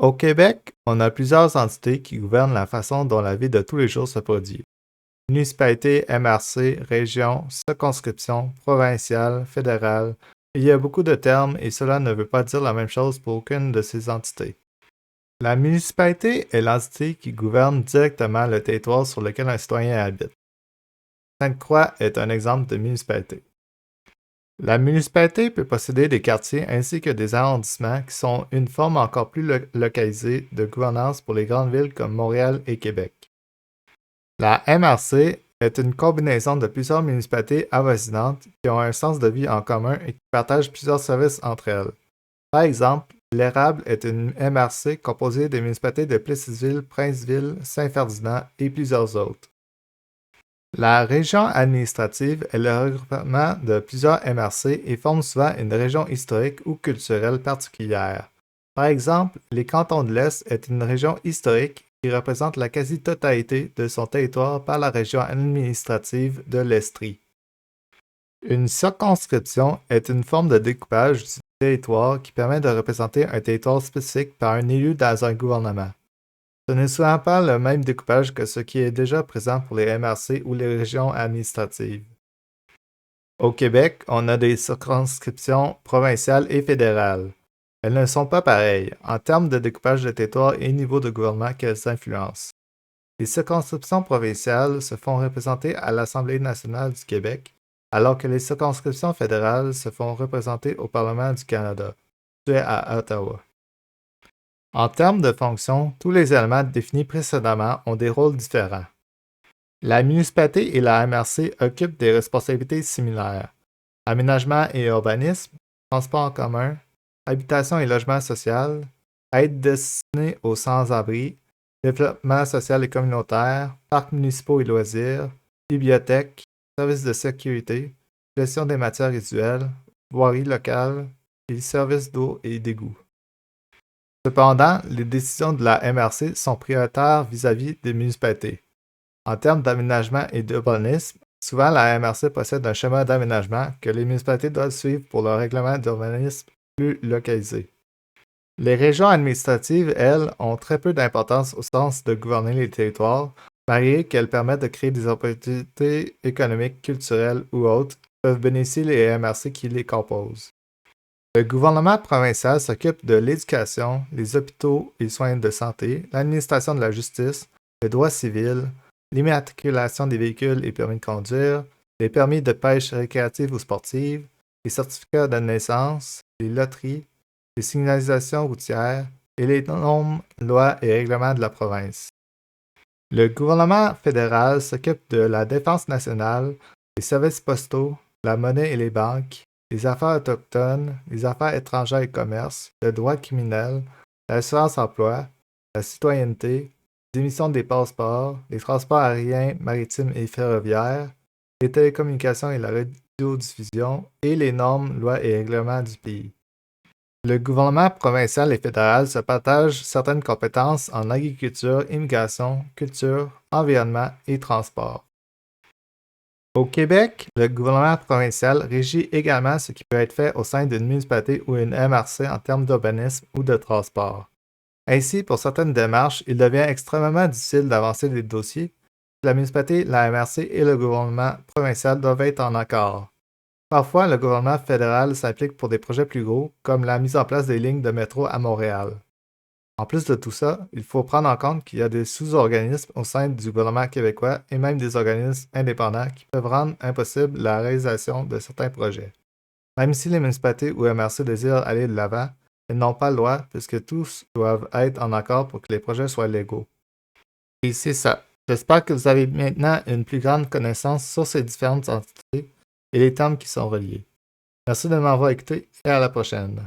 Au Québec, on a plusieurs entités qui gouvernent la façon dont la vie de tous les jours se produit. Municipalité, MRC, région, circonscription, provinciale, fédérale. Il y a beaucoup de termes et cela ne veut pas dire la même chose pour aucune de ces entités. La municipalité est l'entité qui gouverne directement le territoire sur lequel un citoyen habite. Sainte-Croix est un exemple de municipalité. La municipalité peut posséder des quartiers ainsi que des arrondissements qui sont une forme encore plus localisée de gouvernance pour les grandes villes comme Montréal et Québec. La MRC est une combinaison de plusieurs municipalités avoisinantes qui ont un sens de vie en commun et qui partagent plusieurs services entre elles. Par exemple, l'Érable est une MRC composée des municipalités de Plessisville, Princeville, Saint-Ferdinand et plusieurs autres. La région administrative est le regroupement de plusieurs MRC et forme souvent une région historique ou culturelle particulière. Par exemple, les cantons de l'Est est une région historique qui représente la quasi-totalité de son territoire par la région administrative de l'Estrie. Une circonscription est une forme de découpage du territoire qui permet de représenter un territoire spécifique par un élu dans un gouvernement. Ce n'est souvent pas le même découpage que ce qui est déjà présent pour les MRC ou les régions administratives. Au Québec, on a des circonscriptions provinciales et fédérales. Elles ne sont pas pareilles en termes de découpage de territoire et niveau de gouvernement qu'elles influencent. Les circonscriptions provinciales se font représenter à l'Assemblée nationale du Québec, alors que les circonscriptions fédérales se font représenter au Parlement du Canada, situé à Ottawa. En termes de fonction, tous les éléments définis précédemment ont des rôles différents. La municipalité et la MRC occupent des responsabilités similaires. Aménagement et urbanisme, transport en commun, habitation et logement social, aide destinée aux sans-abri, développement social et communautaire, parcs municipaux et loisirs, bibliothèques, services de sécurité, gestion des matières résiduelles, voirie locale et services d'eau et d'égouts. Cependant, les décisions de la MRC sont prioritaires vis-à-vis des municipalités. En termes d'aménagement et d'urbanisme, souvent la MRC possède un schéma d'aménagement que les municipalités doivent suivre pour leur règlement d'urbanisme plus localisé. Les régions administratives, elles, ont très peu d'importance au sens de gouverner les territoires, malgré qu'elles permettent de créer des opportunités économiques, culturelles ou autres qui peuvent bénéficier les MRC qui les composent. Le gouvernement provincial s'occupe de l'éducation, les hôpitaux et soins de santé, l'administration de la justice, le droit civil, l'immatriculation des véhicules et permis de conduire, les permis de pêche récréative ou sportive, les certificats de naissance, les loteries, les signalisations routières et les normes, lois et règlements de la province. Le gouvernement fédéral s'occupe de la défense nationale, les services postaux, la monnaie et les banques, les affaires autochtones, les affaires étrangères et commerce, le droit criminel, l'assurance-emploi, la citoyenneté, l'émission des passeports, les transports aériens, maritimes et ferroviaires, les télécommunications et la radiodiffusion, et les normes, lois et règlements du pays. Le gouvernement provincial et fédéral se partagent certaines compétences en agriculture, immigration, culture, environnement et transport. Au Québec, le gouvernement provincial régit également ce qui peut être fait au sein d'une municipalité ou une MRC en termes d'urbanisme ou de transport. Ainsi, pour certaines démarches, il devient extrêmement difficile d'avancer des dossiers. La municipalité, la MRC et le gouvernement provincial doivent être en accord. Parfois, le gouvernement fédéral s'implique pour des projets plus gros, comme la mise en place des lignes de métro à Montréal. En plus de tout ça, il faut prendre en compte qu'il y a des sous-organismes au sein du gouvernement québécois et même des organismes indépendants qui peuvent rendre impossible la réalisation de certains projets. Même si les municipalités ou MRC désirent aller de l'avant, elles n'ont pas le droit puisque tous doivent être en accord pour que les projets soient légaux. Et c'est ça. J'espère que vous avez maintenant une plus grande connaissance sur ces différentes entités et les termes qui sont reliés. Merci de m'avoir écouté et à la prochaine.